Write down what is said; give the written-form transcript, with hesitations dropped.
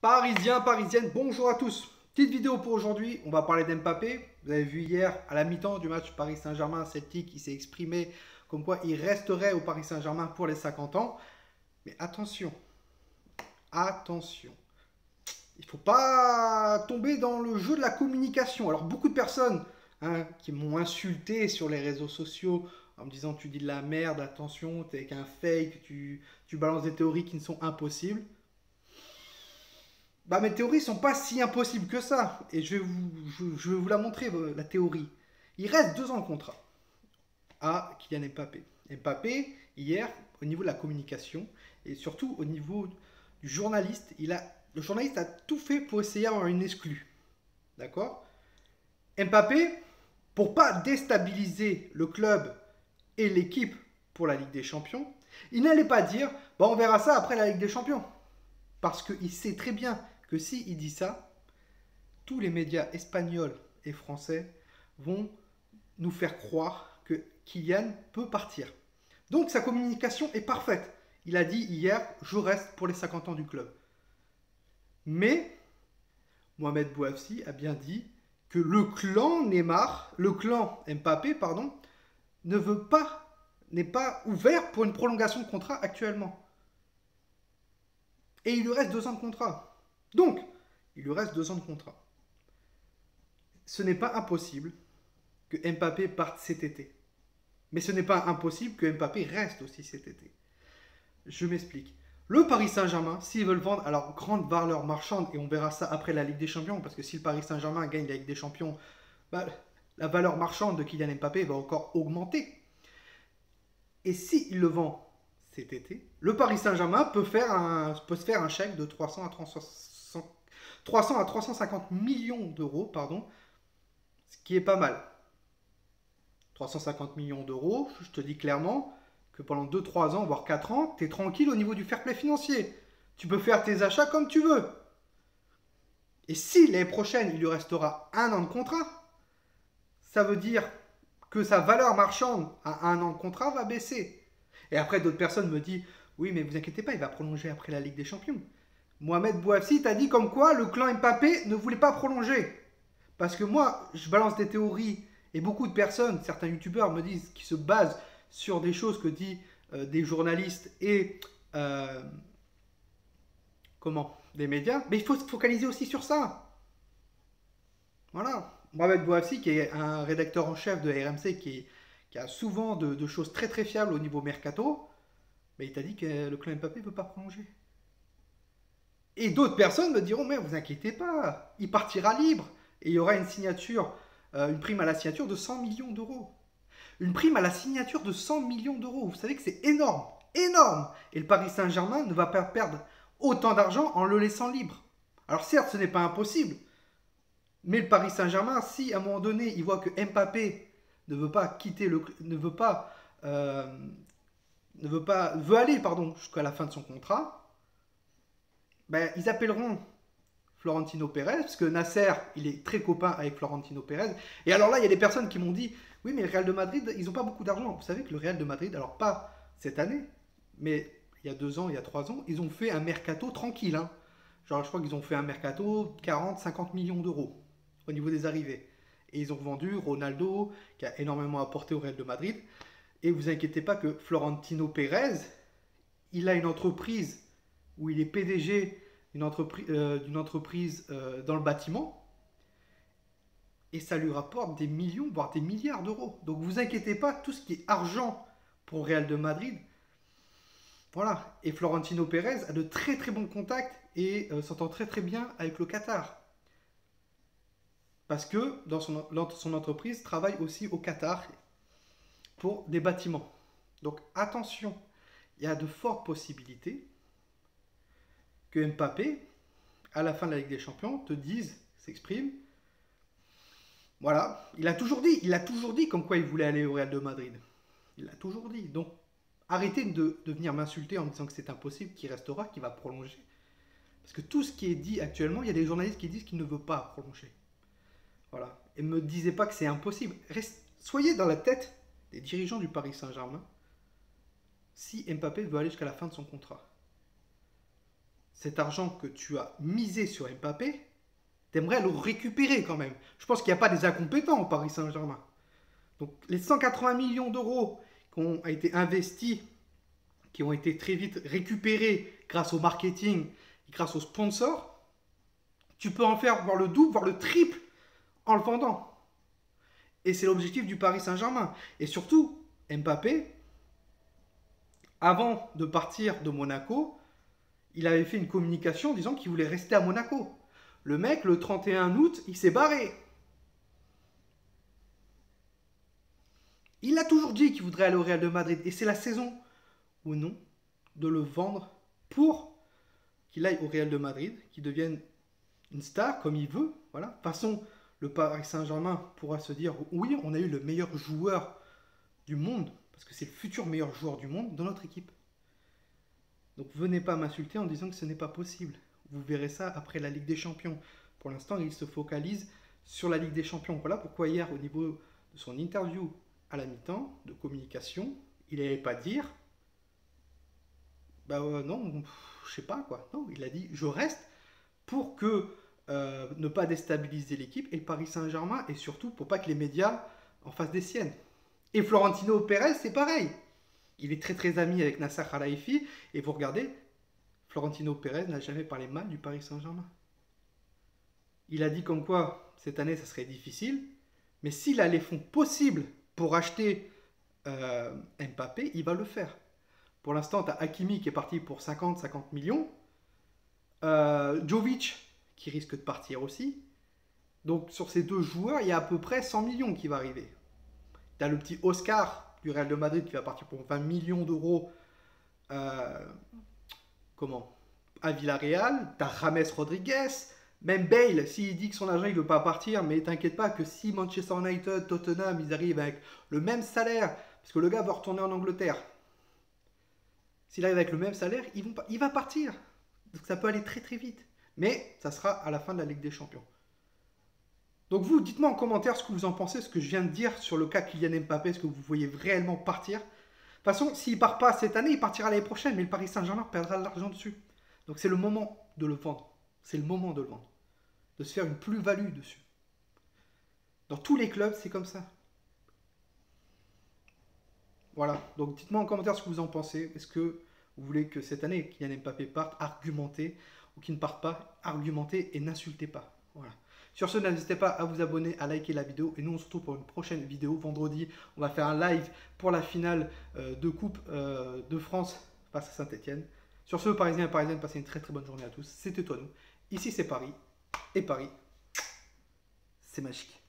Parisiens, parisiennes, bonjour à tous. Petite vidéo pour aujourd'hui, on va parler d'Mbappé. Vous avez vu hier, à la mi-temps du match Paris Saint-Germain-Celtic, il s'est exprimé comme quoi il resterait au Paris Saint-Germain pour les 50 ans. Mais attention, attention. Il ne faut pas tomber dans le jeu de la communication. Alors beaucoup de personnes qui m'ont insulté sur les réseaux sociaux en me disant tu dis de la merde, attention, t'es qu'un fake, tu balances des théories qui ne sont impossibles. Bah, mes théories sont pas si impossibles que ça. Et je vais vous la montrer, la théorie. Il reste 2 ans de contrat à Kylian Mbappé. Mbappé, hier, au niveau de la communication, et surtout au niveau du journaliste, le journaliste a tout fait pour essayer d'avoir une exclue. D'accord. Mbappé, pour pas déstabiliser le club et l'équipe pour la Ligue des Champions, il n'allait pas dire bah, on verra ça après la Ligue des Champions. Parce qu'il sait très bien que s'il dit ça, tous les médias espagnols et français vont nous faire croire que Kylian peut partir. Donc sa communication est parfaite. Il a dit hier, je reste pour les 50 ans du club. Mais Mohamed Bouafsi a bien dit que le clan Neymar, le clan Mbappé, pardon, n'est pas ouvert pour une prolongation de contrat actuellement. Et il lui reste 2 ans de contrat. Donc, il lui reste 2 ans de contrat. Ce n'est pas impossible que Mbappé parte cet été. Mais ce n'est pas impossible que Mbappé reste aussi cet été. Je m'explique. Le Paris Saint-Germain, s'ils veulent vendre à leur grande valeur marchande, et on verra ça après la Ligue des Champions, parce que si le Paris Saint-Germain gagne la Ligue des Champions, bah, la valeur marchande de Kylian Mbappé va encore augmenter. Et s'il le vend cet été, le Paris Saint-Germain peut se faire un chèque de 300 à 350 millions d'euros, pardon, ce qui est pas mal. 350 millions d'euros, je te dis clairement que pendant 2-3 ans, voire 4 ans, tu es tranquille au niveau du fair play financier. Tu peux faire tes achats comme tu veux. Et si l'année prochaine, il lui restera 1 an de contrat, ça veut dire que sa valeur marchande à 1 an de contrat va baisser. Et après, d'autres personnes me disent, oui, mais vous inquiétez pas, il va prolonger après la Ligue des Champions. Mohamed Bouafsi t'a dit comme quoi le clan Mbappé ne voulait pas prolonger. Parce que moi, je balance des théories et beaucoup de personnes, certains youtubeurs me disent qu'ils se basent sur des choses que disent des journalistes et des médias. Mais il faut se focaliser aussi sur ça. Voilà. Mohamed Bouafsi, qui est un rédacteur en chef de RMC, qui a souvent de choses très très fiables au niveau mercato, mais il t'a dit que le clan Mbappé ne veut pas prolonger. Et d'autres personnes me diront, mais vous inquiétez pas, il partira libre. Et il y aura une signature, une prime à la signature de 100 millions d'euros. Une prime à la signature de 100 millions d'euros. Vous savez que c'est énorme, énorme. Et le Paris Saint-Germain ne va pas perdre autant d'argent en le laissant libre. Alors certes, ce n'est pas impossible. Mais le Paris Saint-Germain, si à un moment donné, il voit que Mbappé ne veut pas quitter veut aller jusqu'à la fin de son contrat, ben, ils appelleront Florentino Pérez, parce que Nasser, il est très copain avec Florentino Pérez. Et alors là, il y a des personnes qui m'ont dit, oui, mais le Real de Madrid, ils n'ont pas beaucoup d'argent. Vous savez que le Real de Madrid, alors pas cette année, mais il y a 2 ans, il y a 3 ans, ils ont fait un mercato tranquille. Hein. Genre, je crois qu'ils ont fait un mercato de 40-50 millions d'euros au niveau des arrivées. Et ils ont vendu Ronaldo, qui a énormément apporté au Real de Madrid. Et vous inquiétez pas que Florentino Pérez, il a une entreprise où il est PDG d'une entreprise dans le bâtiment, et ça lui rapporte des millions, voire des milliards d'euros. Donc vous inquiétez pas, tout ce qui est argent pour Real de Madrid, voilà. Et Florentino Pérez a de très très bons contacts et s'entend très très bien avec le Qatar. Parce que son entreprise travaille aussi au Qatar pour des bâtiments. Donc attention, il y a de fortes possibilités que Mbappé, à la fin de la Ligue des Champions, s'exprime. Voilà, il a toujours dit comme quoi il voulait aller au Real de Madrid. Il l'a toujours dit. Donc arrêtez de venir m'insulter en me disant que c'est impossible, qu'il restera, qu'il va prolonger. Parce que tout ce qui est dit actuellement, il y a des journalistes qui disent qu'il ne veut pas prolonger. Voilà. Et ne me disez pas que c'est impossible. Soyez dans la tête des dirigeants du Paris Saint-Germain si Mbappé veut aller jusqu'à la fin de son contrat. cet argent que tu as misé sur Mbappé, t'aimerais le récupérer quand même. Je pense qu'il n'y a pas des incompétents au Paris Saint-Germain. Donc les 180 millions d'euros qui ont été investis, qui ont été très vite récupérés grâce au marketing et grâce aux sponsors, tu peux en faire voire le double, voire le triple en le vendant. Et c'est l'objectif du Paris Saint-Germain. Et surtout, Mbappé, avant de partir de Monaco, il avait fait une communication disant qu'il voulait rester à Monaco. Le mec, le 31 août, il s'est barré. Il a toujours dit qu'il voudrait aller au Real de Madrid. Et c'est la saison ou non de le vendre pour qu'il aille au Real de Madrid, qu'il devienne une star comme il veut. Voilà. De toute façon, le Paris Saint-Germain pourra se dire oui, on a eu le meilleur joueur du monde, parce que c'est le futur meilleur joueur du monde dans notre équipe. Donc venez pas m'insulter en disant que ce n'est pas possible. Vous verrez ça après la Ligue des Champions. Pour l'instant, il se focalise sur la Ligue des Champions. Voilà pourquoi hier, au niveau de son interview à la mi-temps de communication, il n'allait pas dire non, je sais pas quoi. Non, il a dit je reste pour que ne pas déstabiliser l'équipe et le Paris Saint-Germain, et surtout pour pas que les médias en fassent des siennes. Et Florentino Pérez, c'est pareil. Il est très très ami avec Nasser Al-Khelaifi, et vous regardez, Florentino Pérez n'a jamais parlé mal du Paris Saint-Germain. Il a dit comme quoi cette année ça serait difficile, mais s'il a les fonds possibles pour acheter Mbappé, il va le faire. Pour l'instant, tu as Hakimi qui est parti pour 50 millions. Jovic qui risque de partir aussi. Donc sur ces deux joueurs, il y a à peu près 100 millions qui va arriver. Tu as le petit Oscar du Real de Madrid qui va partir pour 20 millions d'euros à Villarreal. Tu as James Rodriguez. Même Bale, s'il dit que son agent ne veut pas partir, mais t'inquiète pas que si Manchester United, Tottenham, ils arrivent avec le même salaire, parce que le gars va retourner en Angleterre, s'il arrive avec le même salaire, il va partir. Donc ça peut aller très très vite. Mais ça sera à la fin de la Ligue des Champions. Donc vous, dites-moi en commentaire ce que vous en pensez, ce que je viens de dire sur le cas Kylian Mbappé, est-ce que vous voyez réellement partir. De toute façon, s'il ne part pas cette année, il partira l'année prochaine, mais le Paris Saint-Germain perdra de l'argent dessus. Donc c'est le moment de le vendre. C'est le moment de le vendre. De se faire une plus-value dessus. Dans tous les clubs, c'est comme ça. Voilà, donc dites-moi en commentaire ce que vous en pensez. Est-ce que vous voulez que cette année, Kylian Mbappé parte, argumentez, ou qu'il ne parte pas, argumentez et n'insultez pas. Voilà. Sur ce, n'hésitez pas à vous abonner, à liker la vidéo. Et nous, on se retrouve pour une prochaine vidéo. Vendredi, on va faire un live pour la finale de Coupe de France face à Saint-Etienne. Sur ce, Parisiens et Parisiennes, passez une très très bonne journée à tous. C'était toi, nous. Ici, c'est Paris. Et Paris, c'est magique.